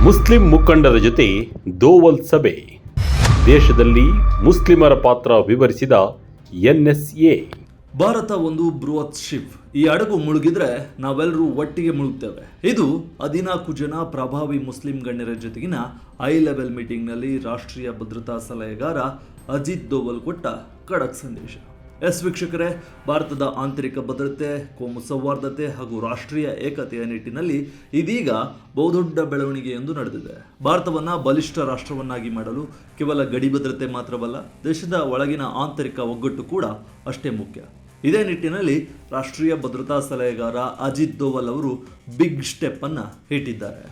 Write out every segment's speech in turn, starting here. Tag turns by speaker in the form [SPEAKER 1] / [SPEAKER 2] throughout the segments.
[SPEAKER 1] Muslim ಮುಖಂಡರ ಜೊತೆ ದೋವಲ್ ಸಭೆ, ದೇಶದಲ್ಲಿ ಮುಸ್ಲಿಮರ ಪಾತ್ರ ವಿವರಿಸಿದ ಎನ್ಎಸ್ಎ.
[SPEAKER 2] ಭಾರತ ಒಂದು ಬೃಹತ್ ಶಿಪ್. ಈ ಹಡಗು ಮುಳುಗಿದ್ರೆ ನಾವೆಲ್ಲರೂ ಒಟ್ಟಿಗೆ ಮುಳುಗ್ತೇವೆ. ಇದು 14 ಜನ ಪ್ರಭಾವಿ ಮುಸ್ಲಿಂ ಗಣ್ಯರ ಜೊತೆಗಿನ ಹೈ ಲೆವೆಲ್ ಮೀಟಿಂಗ್ನಲ್ಲಿ ರಾಷ್ಟ್ರೀಯ ಭದ್ರತಾ ಸಲಹೆಗಾರ ಅಜಿತ್ ದೋವಲ್ ಕೊಟ್ಟ ಖಡಕ್ ಸಂದೇಶ. ವೀಕ್ಷಕರೇ, ಭಾರತದ ಆಂತರಿಕ ಭದ್ರತೆ, ಕೋಮು ಸೌಹಾರ್ದತೆ ಹಾಗೂ ರಾಷ್ಟ್ರೀಯ ಏಕತೆಯ ನಿಟ್ಟಿನಲ್ಲಿ ಇದೀಗ ಬಹುದೊಡ್ಡ ಬೆಳವಣಿಗೆಯೊಂದು ನಡೆದಿದೆ. ಭಾರತವನ್ನು ಬಲಿಷ್ಠ ರಾಷ್ಟ್ರವನ್ನಾಗಿ ಮಾಡಲು ಕೇವಲ ಗಡಿ ಭದ್ರತೆ ಮಾತ್ರವಲ್ಲ, ದೇಶದ ಒಳಗಿನ ಆಂತರಿಕ ಒಗ್ಗಟ್ಟು ಕೂಡ ಅಷ್ಟೇ ಮುಖ್ಯ. ಇದೇ ನಿಟ್ಟಿನಲ್ಲಿ ರಾಷ್ಟ್ರೀಯ ಭದ್ರತಾ ಸಲಹೆಗಾರ ಅಜಿತ್ ದೋವಲ್ ಅವರು ಬಿಗ್ ಸ್ಟೆಪ್ ಅನ್ನು ಇಟ್ಟಿದ್ದಾರೆ.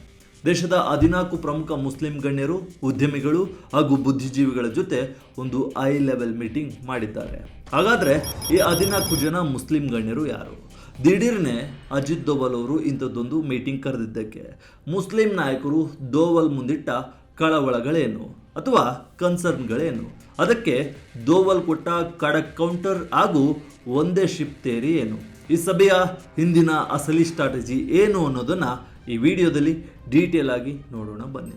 [SPEAKER 2] ದೇಶದ 14 ಪ್ರಮುಖ ಮುಸ್ಲಿಂ ಗಣ್ಯರು, ಉದ್ಯಮಿಗಳು ಹಾಗೂ ಬುದ್ಧಿಜೀವಿಗಳ ಜೊತೆ ಒಂದು ಹೈ ಲೆವೆಲ್ ಮೀಟಿಂಗ್ ಮಾಡಿದ್ದಾರೆ. ಹಾಗಾದರೆ ಈ 14 ಜನ ಮುಸ್ಲಿಂ ಗಣ್ಯರು ಯಾರು? ದಿಢೀರ್ನೆ ಅಜಿತ್ ದೋವಲ್ ಅವರು ಇಂಥದ್ದೊಂದು ಮೀಟಿಂಗ್ ಕರೆದಿದ್ದಕ್ಕೆ ಮುಸ್ಲಿಂ ನಾಯಕರು ದೋವಲ್ ಮುಂದಿಟ್ಟ ಕಳವಳಗಳೇನು ಅಥವಾ ಕನ್ಸರ್ನ್ಗಳೇನು? ಅದಕ್ಕೆ ದೋವಲ್ ಕೊಟ್ಟ ಖಡಕ್ ಕೌಂಟರ್ ಹಾಗೂ ಒಂದೇ ಶಿಪ್ ಥಿಯರಿ ಏನು? ಈ ಸಭೆಯ ಹಿಂದಿನ ಅಸಲಿ ಸ್ಟ್ರಾಟಜಿ ಏನು ಅನ್ನೋದನ್ನು ಈ ವಿಡಿಯೋದಲ್ಲಿ ಡೀಟೇಲ್ ಆಗಿ ನೋಡೋಣ ಬನ್ನಿ.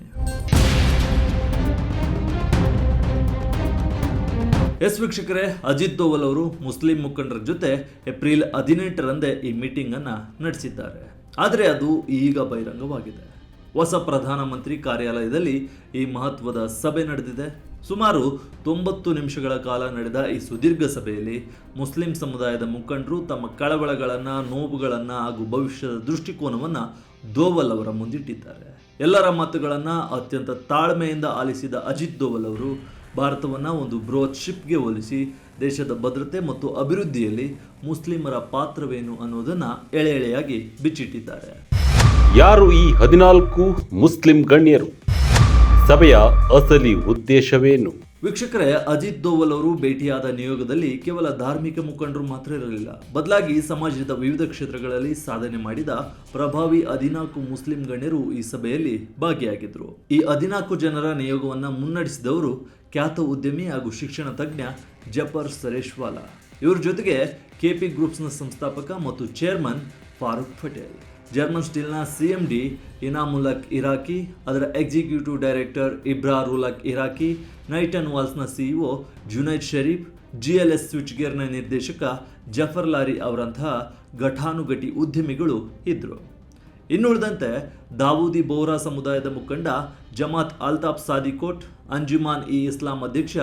[SPEAKER 2] ವೀಕ್ಷಕರೇ, ಅಜಿತ್ ದೋವಲ್ ಅವರು ಮುಸ್ಲಿಂ ಮುಖಂಡರ ಜೊತೆ ಏಪ್ರಿಲ್ 18ರಂದೇ ಈ ಮೀಟಿಂಗ್ ಅನ್ನ ನಡೆಸಿದ್ದಾರೆ. ಆದರೆ ಅದು ಈಗ ಬಹಿರಂಗವಾಗಿದೆ. ಹೊಸ ಪ್ರಧಾನಮಂತ್ರಿ ಕಾರ್ಯಾಲಯದಲ್ಲಿ ಈ ಮಹತ್ವದ ಸಭೆ ನಡೆದಿದೆ. ಸುಮಾರು 90 ನಿಮಿಷಗಳ ಕಾಲ ನಡೆದ ಈ ಸುದೀರ್ಘ ಸಭೆಯಲ್ಲಿ ಮುಸ್ಲಿಂ ಸಮುದಾಯದ ಮುಖಂಡರು ತಮ್ಮ ಕಳವಳಗಳನ್ನು, ನೋವುಗಳನ್ನು ಹಾಗೂ ಭವಿಷ್ಯದ ದೃಷ್ಟಿಕೋನವನ್ನು ದೋವಲ್ ಅವರ ಮುಂದಿಟ್ಟಿದ್ದಾರೆ. ಎಲ್ಲರ ಮಾತುಗಳನ್ನು ಅತ್ಯಂತ ತಾಳ್ಮೆಯಿಂದ ಆಲಿಸಿದ ಅಜಿತ್ ದೋವಲ್ ಅವರು ಭಾರತವನ್ನು ಒಂದು ಬೃಹತ್ ಶಿಪ್ಗೆ ಹೋಲಿಸಿ ದೇಶದ ಭದ್ರತೆ ಮತ್ತು ಅಭಿವೃದ್ಧಿಯಲ್ಲಿ ಮುಸ್ಲಿಮರ ಪಾತ್ರವೇನು ಅನ್ನೋದನ್ನು ಎಳೆ ಎಳೆಯಾಗಿ ಬಿಚ್ಚಿಟ್ಟಿದ್ದಾರೆ.
[SPEAKER 1] ಯಾರು ಈ 14 ಮುಸ್ಲಿಂ ಗಣ್ಯರು? ಸಭೆಯ ಅಸಲಿ ಉದ್ದೇಶವೇನು?
[SPEAKER 2] ವೀಕ್ಷಕರೇ, ಅಜಿತ್ ದೋವಲ್ ಅವರು ಭೇಟಿಯಾದ ನಿಯೋಗದಲ್ಲಿ ಕೇವಲ ಧಾರ್ಮಿಕ ಮುಖಂಡರು ಮಾತ್ರ ಇರಲಿಲ್ಲ. ಬದಲಾಗಿ ಸಮಾಜದ ವಿವಿಧ ಕ್ಷೇತ್ರಗಳಲ್ಲಿ ಸಾಧನೆ ಮಾಡಿದ ಪ್ರಭಾವಿ 14 ಮುಸ್ಲಿಂ ಗಣ್ಯರು ಈ ಸಭೆಯಲ್ಲಿ ಭಾಗಿಯಾಗಿದ್ದರು. ಈ 14 ಜನರ ನಿಯೋಗವನ್ನು ಮುನ್ನಡೆಸಿದವರು ಖ್ಯಾತ ಉದ್ಯಮಿ ಹಾಗೂ ಶಿಕ್ಷಣ ತಜ್ಞ ಜಫರ್ ಸರೇಶ್ವಾಲಾ. ಇವರ ಜೊತೆಗೆ ಕೆಪಿ ಗ್ರೂಪ್ಸ್ನ ಸಂಸ್ಥಾಪಕ ಮತ್ತು ಚೇರ್ಮನ್ ಫಾರೂಕ್ ಪಟೇಲ್, ಜರ್ಮನ್ ಸ್ಟೀಲ್ನ CMD ಇನಾಮುಲ್ಲಕ್ ಇರಾಕಿ, ಅದರ ಎಕ್ಸಿಕ್ಯೂಟಿವ್ ಡೈರೆಕ್ಟರ್ ಇಬ್ರಾರುಲ್ಲಕ್ ಇರಾಕಿ, ನೈಟನ್ ವಾಲ್ಸ್ನ CEO Junaid Sharif, GLS switch ಗೇರ್ನ ನಿರ್ದೇಶಕ ಜಫರ್ ಲಾರಿ ಅವರಂತಹ ಘಟಾನುಘಟಿ ಉದ್ಯಮಿಗಳು ಇದ್ದರು. ಇನ್ನುಳಿದಂತೆ ದಾವೂದಿ ಬೋಹ್ರಾ ಸಮುದಾಯದ ಮುಖಂಡ ಜಮಾತ್ ಅಲ್ತಾಫ್ ಸಾದಿಕೋಟ್, ಅಂಜುಮಾನ್ ಇಸ್ಲಾಂ ಅಧ್ಯಕ್ಷ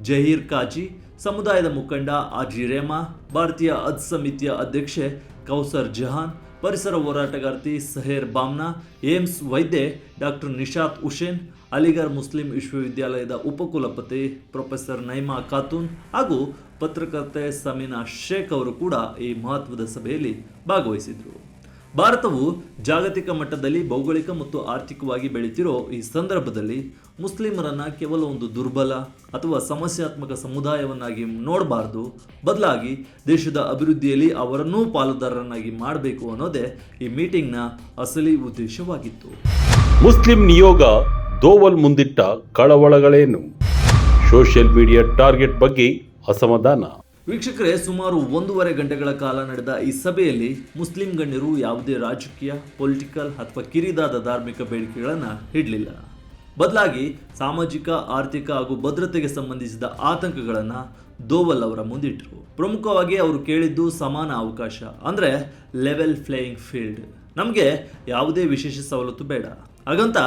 [SPEAKER 2] ಜಹೀರ್ ಕಾಜಿ, ಸಮುದಾಯದ ಮುಖಂಡ ಆಜಿ ರೇಮಾ, ಭಾರತೀಯ ಹಜ್ ಸಮಿತಿಯ ಅಧ್ಯಕ್ಷೆ ಕೌಸರ್ ಜಹಾನ್, ಪರಿಸರ ಹೋರಾಟಗಾರ್ತಿ ಸಹೇರ್ ಬಾಮ್ನಾ, ಏಮ್ಸ್ ವೈದ್ಯೆ ಡಾಕ್ಟರ್ ನಿಶಾತ್ ಹುಸೇನ್, ಅಲಿಗರ್ ಮುಸ್ಲಿಂ ವಿಶ್ವವಿದ್ಯಾಲಯದ ಉಪಕುಲಪತಿ ಪ್ರೊಫೆಸರ್ ನೈಮಾ ಖಾತೂನ್ ಹಾಗೂ ಪತ್ರಕರ್ತೆ ಸಮೀನಾ ಶೇಖ್ ಅವರು ಕೂಡ ಈ ಮಹತ್ವದ ಸಭೆಯಲ್ಲಿ ಭಾಗವಹಿಸಿದರು. ಭಾರತವು ಜಾಗತಿಕ ಮಟ್ಟದಲ್ಲಿ ಭೌಗೋಳಿಕ ಮತ್ತು ಆರ್ಥಿಕವಾಗಿ ಬೆಳೀತಿರೋ ಈ ಸಂದರ್ಭದಲ್ಲಿ ಮುಸ್ಲಿಮರನ್ನು ಕೇವಲ ಒಂದು ದುರ್ಬಲ ಅಥವಾ ಸಮಸ್ಯಾತ್ಮಕ ಸಮುದಾಯವನ್ನಾಗಿ ನೋಡಬಾರ್ದು, ಬದಲಾಗಿ ದೇಶದ ಅಭಿವೃದ್ಧಿಯಲ್ಲಿ ಅವರನ್ನೂ ಪಾಲುದಾರರನ್ನಾಗಿ ಮಾಡಬೇಕು ಅನ್ನೋದೇ ಈ ಮೀಟಿಂಗ್ನ ಅಸಲಿ ಉದ್ದೇಶವಾಗಿತ್ತು.
[SPEAKER 1] ಮುಸ್ಲಿಂ ನಿಯೋಗ ದೋವಲ್ ಮುಂದಿಟ್ಟ ಕಳವಳಗಳೇನು? ಸೋಷಿಯಲ್ ಮೀಡಿಯಾ ಟಾರ್ಗೆಟ್ ಬಗ್ಗೆ ಅಸಮಾಧಾನ.
[SPEAKER 2] ವೀಕ್ಷಕರೇ, ಸುಮಾರು 1.5 ಗಂಟೆಗಳ ಕಾಲ ನಡೆದ ಈ ಸಭೆಯಲ್ಲಿ ಮುಸ್ಲಿಂ ಗಣ್ಯರು ಯಾವುದೇ ರಾಜಕೀಯ, ಪೊಲಿಟಿಕಲ್ ಅಥವಾ ಕಿರಿದಾದ ಧಾರ್ಮಿಕ ಬೇಡಿಕೆಗಳನ್ನು ಇಡಲಿಲ್ಲ. ಬದಲಾಗಿ ಸಾಮಾಜಿಕ, ಆರ್ಥಿಕ ಹಾಗೂ ಭದ್ರತೆಗೆ ಸಂಬಂಧಿಸಿದ ಆತಂಕಗಳನ್ನು ದೋವಲ್ ಅವರ ಮುಂದಿಟ್ಟರು. ಪ್ರಮುಖವಾಗಿ ಅವರು ಕೇಳಿದ್ದು ಸಮಾನ ಅವಕಾಶ, ಅಂದರೆ ಲೆವೆಲ್ ಪ್ಲೇಯಿಂಗ್ ಫೀಲ್ಡ್. ನಮಗೆ ಯಾವುದೇ ವಿಶೇಷ ಸವಲತ್ತು ಬೇಡ, ಹಾಗಂತ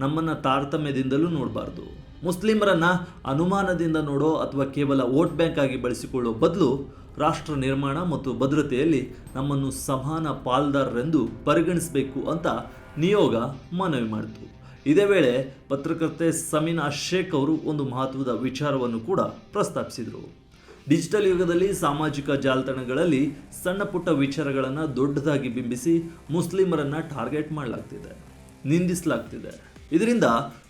[SPEAKER 2] ನಮ್ಮನ್ನು ತಾರತಮ್ಯದಿಂದಲೂ ನೋಡಬಾರ್ದು. ಮುಸ್ಲಿಮರನ್ನು ಅನುಮಾನದಿಂದ ನೋಡೋ ಅಥವಾ ಕೇವಲ ವೋಟ್ ಬ್ಯಾಂಕ್ ಆಗಿ ಬಳಸಿಕೊಳ್ಳೋ ಬದಲು ರಾಷ್ಟ್ರ ನಿರ್ಮಾಣ ಮತ್ತು ಭದ್ರತೆಯಲ್ಲಿ ನಮ್ಮನ್ನು ಸಮಾನ ಪಾಲ್ದಾರರೆಂದು ಪರಿಗಣಿಸಬೇಕು ಅಂತ ನಿಯೋಗ ಮನವಿ ಮಾಡಿತು. ಇದೇ ವೇಳೆ ಪತ್ರಕರ್ತೆ ಸಮೀನಾ ಶೇಖ್ ಅವರು ಒಂದು ಮಹತ್ವದ ವಿಚಾರವನ್ನು ಕೂಡ ಪ್ರಸ್ತಾಪಿಸಿದರು. ಡಿಜಿಟಲ್ ಯುಗದಲ್ಲಿ ಸಾಮಾಜಿಕ ಜಾಲತಾಣಗಳಲ್ಲಿ ಸಣ್ಣ ಪುಟ್ಟ ವಿಚಾರಗಳನ್ನು ದೊಡ್ಡದಾಗಿ ಬಿಂಬಿಸಿ ಮುಸ್ಲಿಮರನ್ನು ಟಾರ್ಗೆಟ್ ಮಾಡಲಾಗ್ತಿದೆ, ನಿಂದಿಸಲಾಗ್ತಿದೆ. ಇದರಿಂದ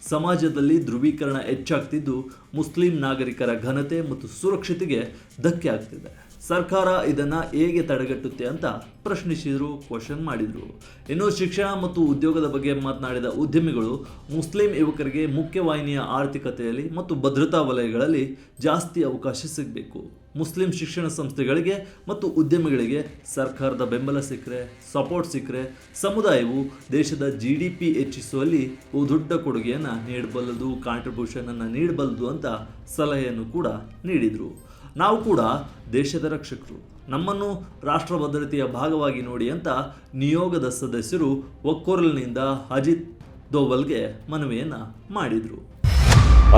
[SPEAKER 2] ಸಮಾಜದಲ್ಲಿ ಧ್ರುವೀಕರಣ ಹೆಚ್ಚಾಗ್ತಿದ್ದು ಮುಸ್ಲಿಂ ನಾಗರಿಕರ ಘನತೆ ಮತ್ತು ಸುರಕ್ಷತೆಗೆ ಧಕ್ಕೆ ಆಗ್ತಿದೆ. ಸರ್ಕಾರ ಇದನ್ನ ಹೇಗೆ ತಡೆಗಟ್ಟುತ್ತೆ ಅಂತ ಪ್ರಶ್ನಿಸಿದ್ರು, ಕ್ವಶನ್ ಮಾಡಿದ್ರು. ಇನ್ನು ಶಿಕ್ಷಣ ಮತ್ತು ಉದ್ಯೋಗದ ಬಗ್ಗೆ ಮಾತನಾಡಿದ ಉದ್ಯಮಿಗಳು ಮುಸ್ಲಿಂ ಯುವಕರಿಗೆ ಮುಖ್ಯವಾಹಿನಿಯ ಆರ್ಥಿಕತೆಯಲ್ಲಿ ಮತ್ತು ಭದ್ರತಾ ವಲಯಗಳಲ್ಲಿ ಜಾಸ್ತಿ ಅವಕಾಶ ಸಿಗಬೇಕು. ಮುಸ್ಲಿಂ ಶಿಕ್ಷಣ ಸಂಸ್ಥೆಗಳಿಗೆ ಮತ್ತು ಉದ್ಯಮಿಗಳಿಗೆ ಸರ್ಕಾರದ ಬೆಂಬಲ ಸಿಕ್ಕರೆ, ಸಪೋರ್ಟ್ ಸಿಕ್ಕರೆ ಸಮುದಾಯವು ದೇಶದ GDP ಹೆಚ್ಚಿಸುವಲ್ಲಿ ದೊಡ್ಡ ಕೊಡುಗೆಯನ್ನು ನೀಡಬಲ್ಲದು, ಕಾಂಟ್ರಿಬ್ಯೂಷನ್ ಅನ್ನು ನೀಡಬಲ್ಲದು ಅಂತ ಸಲಹೆಯನ್ನು ಕೂಡ ನೀಡಿದರು. ನಾವು ಕೂಡ ದೇಶದ ರಕ್ಷಕರು, ನಮ್ಮನ್ನು ರಾಷ್ಟ್ರ ಭದ್ರತೆಯ ಭಾಗವಾಗಿ ನೋಡಿ ಅಂತ ನಿಯೋಗದ ಸದಸ್ಯರು ಒಕ್ಕೊರಲಿನಿಂದ ಅಜಿತ್ ದೋವಲ್ಗೆ ಮನವಿಯನ್ನು ಮಾಡಿದರು.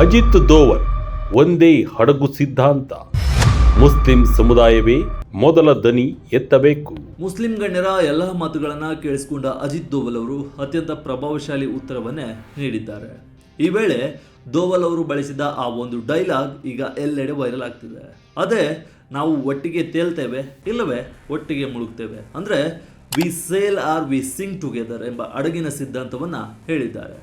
[SPEAKER 1] ಅಜಿತ್ ದೋವಲ್ ಒಂದೇ ಹಡಗು ಸಿದ್ಧಾಂತ, ಮುಸ್ಲಿಂ ಸಮುದಾಯವೇ ಮೊದಲ ದನಿ ಎತ್ತಬೇಕು.
[SPEAKER 2] ಮುಸ್ಲಿಂ ಗಣ್ಯರ ಎಲ್ಲ ಮಾತುಗಳನ್ನು ಕೇಳಿಸಿಕೊಂಡ ಅಜಿತ್ ದೋವಲ್ ಅವರು ಅತ್ಯಂತ ಪ್ರಭಾವಶಾಲಿ ಉತ್ತರವನ್ನೇ ನೀಡಿದ್ದಾರೆ. ಈ ವೇಳೆ ದೋವಲ್ ಅವರು ಬಳಸಿದ ಆ ಒಂದು ಡೈಲಾಗ್ ಈಗ ಎಲ್ಲೆಡೆ ವೈರಲ್ ಆಗ್ತಿದೆ. ಅದೇ, ನಾವು ಒಟ್ಟಿಗೆ ತೇಲ್ತೇವೆ ಇಲ್ಲವೇ ಒಟ್ಟಿಗೆ ಮುಳುಗ್ತೇವೆ, ಅಂದರೆ we sail or we sink together ಎಂಬ ಹಡಗಿನ ಸಿದ್ಧಾಂತವನ್ನು ಹೇಳಿದ್ದಾರೆ.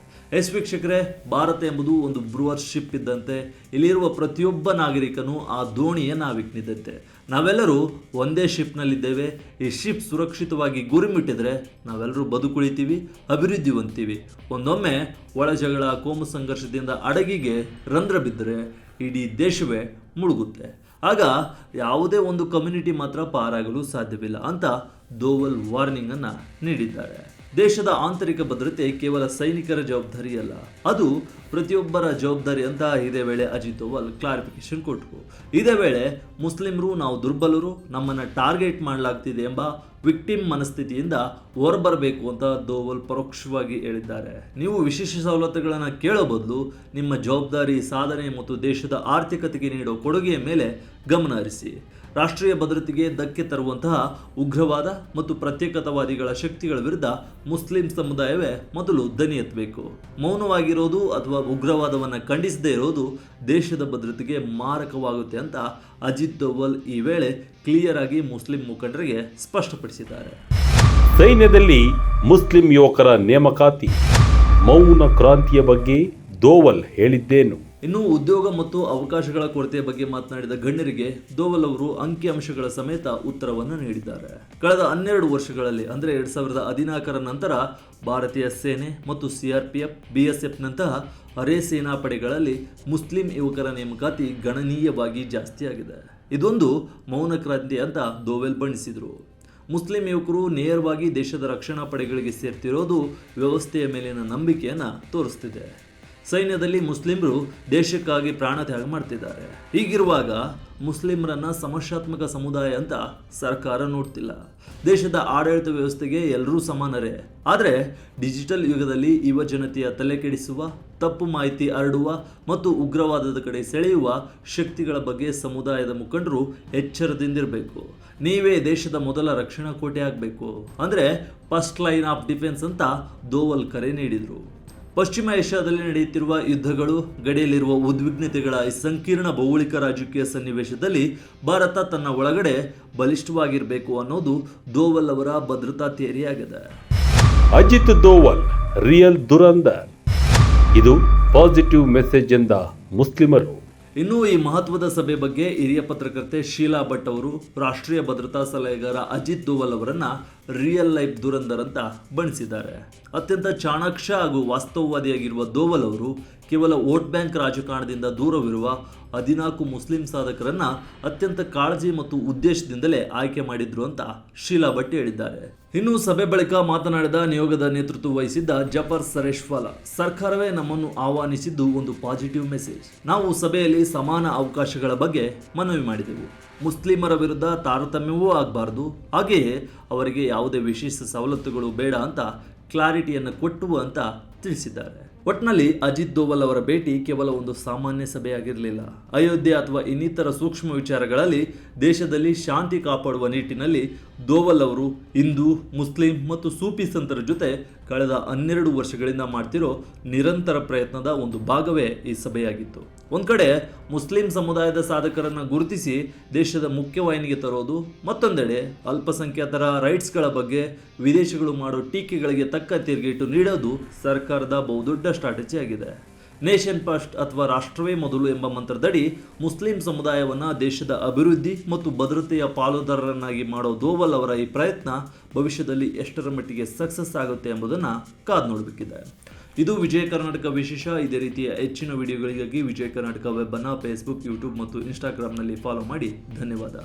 [SPEAKER 2] ವೀಕ್ಷಕರೇ, ಭಾರತ ಎಂಬುದು ಒಂದು ಬ್ರೂವರ್ ಶಿಪ್ ಇದ್ದಂತೆ. ಇಲ್ಲಿರುವ ಪ್ರತಿಯೊಬ್ಬ ನಾಗರಿಕನು ಆ ದೋಣಿಯ ನಾವಿಕನಿದ್ದಂತೆ. ನಾವೆಲ್ಲರೂ ಒಂದೇ ಶಿಪ್ನಲ್ಲಿದ್ದೇವೆ. ಈ ಶಿಪ್ ಸುರಕ್ಷಿತವಾಗಿ ಗುರಿ ಮುಟ್ಟಿದ್ರೆ ನಾವೆಲ್ಲರೂ ಬದುಕುಳಿತೀವಿ, ಅಭಿವೃದ್ಧಿ ಹೊಂದ್ತೀವಿ. ಒಂದೊಮ್ಮೆ ಒಳ ಜಗಳ, ಕೋಮು ಸಂಘರ್ಷದಿಂದ ಹಡಗಿಗೆ ರಂಧ್ರ ಬಿದ್ದರೆ ಇಡೀ ದೇಶವೇ ಮುಳುಗುತ್ತೆ. ಆಗ ಯಾವುದೇ ಒಂದು ಕಮ್ಯುನಿಟಿ ಮಾತ್ರ ಪಾರಾಗಲು ಸಾಧ್ಯವಿಲ್ಲ ಅಂತ ದೋವಲ್ ವಾರ್ನಿಂಗ್ ಅನ್ನು ನೀಡಿದ್ದಾರೆ. ದೇಶದ ಆಂತರಿಕ ಭದ್ರತೆ ಕೇವಲ ಸೈನಿಕರ ಜವಾಬ್ದಾರಿ ಅಲ್ಲ, ಅದು ಪ್ರತಿಯೊಬ್ಬರ ಜವಾಬ್ದಾರಿ ಅಂತ ಇದೇ ವೇಳೆ ಅಜಿತ್ ದೋವಲ್ ಕ್ಲಾರಿಫಿಕೇಶನ್ ಕೊಟ್ಟರು. ಇದೇ ವೇಳೆ ಮುಸ್ಲಿಮರು ನಾವು ದುರ್ಬಲರು, ನಮ್ಮನ್ನು ಟಾರ್ಗೆಟ್ ಮಾಡಲಾಗ್ತಿದೆ ಎಂಬ ವಿಕ್ಟಿಮ್ ಮನಸ್ಥಿತಿಯಿಂದ ಹೊರಬರಬೇಕು ಅಂತ ದೋವಲ್ ಪರೋಕ್ಷವಾಗಿ ಹೇಳಿದ್ದಾರೆ. ನೀವು ವಿಶೇಷ ಸವಲತ್ತುಗಳನ್ನು ಕೇಳೋ ಬದಲು ನಿಮ್ಮ ಜವಾಬ್ದಾರಿ, ಸಾಧನೆ ಮತ್ತು ದೇಶದ ಆರ್ಥಿಕತೆಗೆ ನೀಡೋ ಕೊಡುಗೆಯ ಮೇಲೆ ಗಮನ ಹರಿಸಿ. ರಾಷ್ಟ್ರೀಯ ಭದ್ರತೆಗೆ ಧಕ್ಕೆ ತರುವಂತಹ ಉಗ್ರವಾದ ಮತ್ತು ಪ್ರತ್ಯೇಕತಾವಾದಿಗಳ ಶಕ್ತಿಗಳ ವಿರುದ್ಧ ಮುಸ್ಲಿಂ ಸಮುದಾಯವೇ ಮೊದಲು ದನಿ ಎತ್ತಬೇಕು. ಮೌನವಾಗಿರೋದು ಅಥವಾ ಉಗ್ರವಾದವನ್ನು ಖಂಡಿಸದೇ ಇರೋದು ದೇಶದ ಭದ್ರತೆಗೆ ಮಾರಕವಾಗುತ್ತೆ ಅಂತ ಅಜಿತ್ ದೋವಲ್ ಈ ವೇಳೆ ಕ್ಲಿಯರ್ ಆಗಿ ಮುಸ್ಲಿಂ ಮುಖಂಡರಿಗೆ ಸ್ಪಷ್ಟಪಡಿಸಿದ್ದಾರೆ.
[SPEAKER 1] ಸೈನ್ಯದಲ್ಲಿ ಮುಸ್ಲಿಂ ಯುವಕರ ನೇಮಕಾತಿ, ಮೌನ ಕ್ರಾಂತಿಯ ಬಗ್ಗೆ ದೋವಲ್ ಹೇಳಿದ್ದೇನು?
[SPEAKER 2] ಇನ್ನು ಉದ್ಯೋಗ ಮತ್ತು ಅವಕಾಶಗಳ ಕೊರತೆಯ ಬಗ್ಗೆ ಮಾತನಾಡಿದ ಗಣ್ಯರಿಗೆ ದೋವಲ್ ಅವರು ಅಂಕಿಅಂಶಗಳ ಸಮೇತ ಉತ್ತರವನ್ನು ನೀಡಿದ್ದಾರೆ. ಕಳೆದ 12 ವರ್ಷಗಳಲ್ಲಿ ಅಂದರೆ 2014 ನಂತರ ಭಾರತೀಯ ಸೇನೆ ಮತ್ತು CRPF, BSF ನಂತಹ ಅರೆ ಸೇನಾ ಪಡೆಗಳಲ್ಲಿ ಮುಸ್ಲಿಂ ಯುವಕರ ನೇಮಕಾತಿ ಗಣನೀಯವಾಗಿ ಜಾಸ್ತಿಯಾಗಿದೆ. ಇದೊಂದು ಮೌನ ಕ್ರಾಂತಿ ಅಂತ ದೋವಲ್ ಬಣ್ಣಿಸಿದರು. ಮುಸ್ಲಿಂ ಯುವಕರು ನೇರವಾಗಿ ದೇಶದ ರಕ್ಷಣಾ ಪಡೆಗಳಿಗೆ ಸೇರ್ತಿರೋದು ವ್ಯವಸ್ಥೆಯ ಮೇಲಿನ ನಂಬಿಕೆಯನ್ನು ತೋರಿಸ್ತಿದೆ. ಸೈನ್ಯದಲ್ಲಿ ಮುಸ್ಲಿಮರು ದೇಶಕ್ಕಾಗಿ ಪ್ರಾಣ ತ್ಯಾಗ ಮಾಡ್ತಿದ್ದಾರೆ. ಹೀಗಿರುವಾಗ ಮುಸ್ಲಿಮರನ್ನ ಸಮಸ್ಯಾತ್ಮಕ ಸಮುದಾಯ ಅಂತ ಸರ್ಕಾರ ನೋಡ್ತಿಲ್ಲ. ದೇಶದ ಆಡಳಿತ ವ್ಯವಸ್ಥೆಗೆ ಎಲ್ಲರೂ ಸಮಾನರೇ. ಆದರೆ ಡಿಜಿಟಲ್ ಯುಗದಲ್ಲಿ ಯುವ ಜನತೆಯ ತಲೆ ಕೆಡಿಸುವ, ತಪ್ಪು ಮಾಹಿತಿ ಹರಡುವ ಮತ್ತು ಉಗ್ರವಾದದ ಕಡೆ ಸೆಳೆಯುವ ಶಕ್ತಿಗಳ ಬಗ್ಗೆ ಸಮುದಾಯದ ಮುಖಂಡರು ಎಚ್ಚರದಿಂದಿರಬೇಕು. ನೀವೇ ದೇಶದ ಮೊದಲ ರಕ್ಷಣಾ ಕೋಟೆ ಆಗಬೇಕು, ಅಂದರೆ ಫಸ್ಟ್ ಲೈನ್ ಆಫ್ ಡಿಫೆನ್ಸ್ ಅಂತ ದೋವಲ್ ಕರೆ ನೀಡಿದರು. ಪಶ್ಚಿಮ ಏಷ್ಯಾದಲ್ಲಿ ನಡೆಯುತ್ತಿರುವ ಯುದ್ಧಗಳು, ಗಡಿಯಲ್ಲಿರುವ ಉದ್ವಿಗ್ನತೆಗಳ ಈ ಸಂಕೀರ್ಣ ಭೌಗೋಳಿಕ ರಾಜಕೀಯ ಸನ್ನಿವೇಶದಲ್ಲಿ ಭಾರತ ತನ್ನ ಒಳಗಡೆ ಬಲಿಷ್ಠವಾಗಿರಬೇಕು ಅನ್ನೋದು ದೋವಲ್ ಅವರ ಭದ್ರತಾ ಥಿಯರಿಯಾಗಿದೆ.
[SPEAKER 1] ಅಜಿತ್ ದೋವಲ್ ರಿಯಲ್ ದುರಂದರ್, ಇದು ಪಾಸಿಟಿವ್ ಮೆಸೇಜ್ ಎಂದ ಮುಸ್ಲಿಮರು.
[SPEAKER 2] ಇನ್ನು ಈ ಮಹತ್ವದ ಸಭೆ ಬಗ್ಗೆ ಹಿರಿಯ ಪತ್ರಕರ್ತೆ ಶೀಲಾ ಭಟ್ ಅವರು ರಾಷ್ಟ್ರೀಯ ಭದ್ರತಾ ಸಲಹೆಗಾರ ಅಜಿತ್ ದೋವಲ್ ಅವರನ್ನ ರಿಯಲ್ ಲೈಫ್ ದುರಂದರ್ ಅಂತ ಬಣ್ಣಿಸಿದ್ದಾರೆ. ಅತ್ಯಂತ ಚಾಣಾಕ್ಷ ಹಾಗೂ ವಾಸ್ತವವಾದಿಯಾಗಿರುವ ದೋವಲ್ ಅವರು ಕೇವಲ ವೋಟ್ ಬ್ಯಾಂಕ್ ರಾಜಕಾರಣದಿಂದ ದೂರವಿರುವ 14 ಮುಸ್ಲಿಂ ಸಾಧಕರನ್ನ ಅತ್ಯಂತ ಕಾಳಜಿ ಮತ್ತು ಉದ್ದೇಶದಿಂದಲೇ ಆಯ್ಕೆ ಮಾಡಿದ್ರು ಅಂತ ಶೀಲಾ ಭಟ್ ಹೇಳಿದ್ದಾರೆ. ಇನ್ನು ಸಭೆ ಬಳಿಕ ಮಾತನಾಡಿದ ನಿಯೋಗದ ನೇತೃತ್ವ ವಹಿಸಿದ್ದ ಜಫರ್ ಸರೇಶ್ವಾಲಾ, ಸರ್ಕಾರವೇ ನಮ್ಮನ್ನು ಆಹ್ವಾನಿಸಿದ್ದು ಒಂದು ಪಾಸಿಟಿವ್ ಮೆಸೇಜ್. ನಾವು ಸಭೆಯಲ್ಲಿ ಸಮಾನ ಅವಕಾಶಗಳ ಬಗ್ಗೆ ಮನವಿ ಮಾಡಿದೆವು. ಮುಸ್ಲಿಮರ ವಿರುದ್ಧ ತಾರತಮ್ಯವೂ ಆಗಬಾರ್ದು, ಹಾಗೆಯೇ ಅವರಿಗೆ ಯಾವುದೇ ವಿಶೇಷ ಸವಲತ್ತುಗಳು ಬೇಡ ಅಂತ ಕ್ಲಾರಿಟಿಯನ್ನು ಕೊಟ್ಟು ಅಂತ ತಿಳಿಸಿದ್ದಾರೆ. ಒಟ್ನಲ್ಲಿ ಅಜಿತ್ ದೋವಲ್ ಅವರ ಭೇಟಿ ಕೇವಲ ಒಂದು ಸಾಮಾನ್ಯ ಸಭೆಯಾಗಿರಲಿಲ್ಲ. ಅಯೋಧ್ಯೆ ಅಥವಾ ಇನ್ನಿತರ ಸೂಕ್ಷ್ಮ ವಿಚಾರಗಳಲ್ಲಿ ದೇಶದಲ್ಲಿ ಶಾಂತಿ ಕಾಪಾಡುವ ನಿಟ್ಟಿನಲ್ಲಿ ದೋವಲ್ ಅವರು ಹಿಂದೂ, ಮುಸ್ಲಿಂ ಮತ್ತು ಸೂಫಿ ಸಂತರ ಜೊತೆ ಕಳೆದ 12 ವರ್ಷಗಳಿಂದ ಮಾಡ್ತಿರೋ ನಿರಂತರ ಪ್ರಯತ್ನದ ಒಂದು ಭಾಗವೇ ಈ ಸಭೆಯಾಗಿತ್ತು. ಒಂದು ಕಡೆ ಮುಸ್ಲಿಂ ಸಮುದಾಯದ ಸಾಧಕರನ್ನು ಗುರುತಿಸಿ ದೇಶದ ಮುಖ್ಯವಾಹಿನಿಗೆ ತರೋದು, ಮತ್ತೊಂದೆಡೆ ಅಲ್ಪಸಂಖ್ಯಾತರ ರೈಟ್ಸ್ಗಳ ಬಗ್ಗೆ ವಿದೇಶಗಳು ಮಾಡೋ ಟೀಕೆಗಳಿಗೆ ತಕ್ಕ ತಿರುಗೇಟು ನೀಡೋದು ಸರ್ಕಾರದ ಬಹುದೊಡ್ಡ ಸ್ಟ್ರಾಟಜಿ ಆಗಿದೆ. ನೇಷನ್ ಫಸ್ಟ್ ಅಥವಾ ರಾಷ್ಟ್ರವೇ ಮೊದಲು ಎಂಬ ಮಂತ್ರದಡಿ ಮುಸ್ಲಿಂ ಸಮುದಾಯವನ್ನು ದೇಶದ ಅಭಿವೃದ್ಧಿ ಮತ್ತು ಭದ್ರತೆಯ ಪಾಲುದಾರರನ್ನಾಗಿ ಮಾಡೋ ದೋವಲ್ ಅವರ ಈ ಪ್ರಯತ್ನ ಭವಿಷ್ಯದಲ್ಲಿ ಎಷ್ಟರ ಮಟ್ಟಿಗೆ ಸಕ್ಸಸ್ ಆಗುತ್ತೆ ಎಂಬುದನ್ನು ಕಾದು ನೋಡಬೇಕಿದೆ. ಇದು ವಿಜಯ ಕರ್ನಾಟಕ ವಿಶೇಷ. ಇದೇ ರೀತಿಯ ಹೆಚ್ಚಿನ ವಿಡಿಯೋಗಳಿಗಾಗಿ ವಿಜಯ ಕರ್ನಾಟಕ ವೆಬ್ ಅನ್ನು ಫೇಸ್ಬುಕ್, ಯೂಟ್ಯೂಬ್ ಮತ್ತು ಇನ್ಸ್ಟಾಗ್ರಾಮ್ನಲ್ಲಿ ಫಾಲೋ ಮಾಡಿ. ಧನ್ಯವಾದ.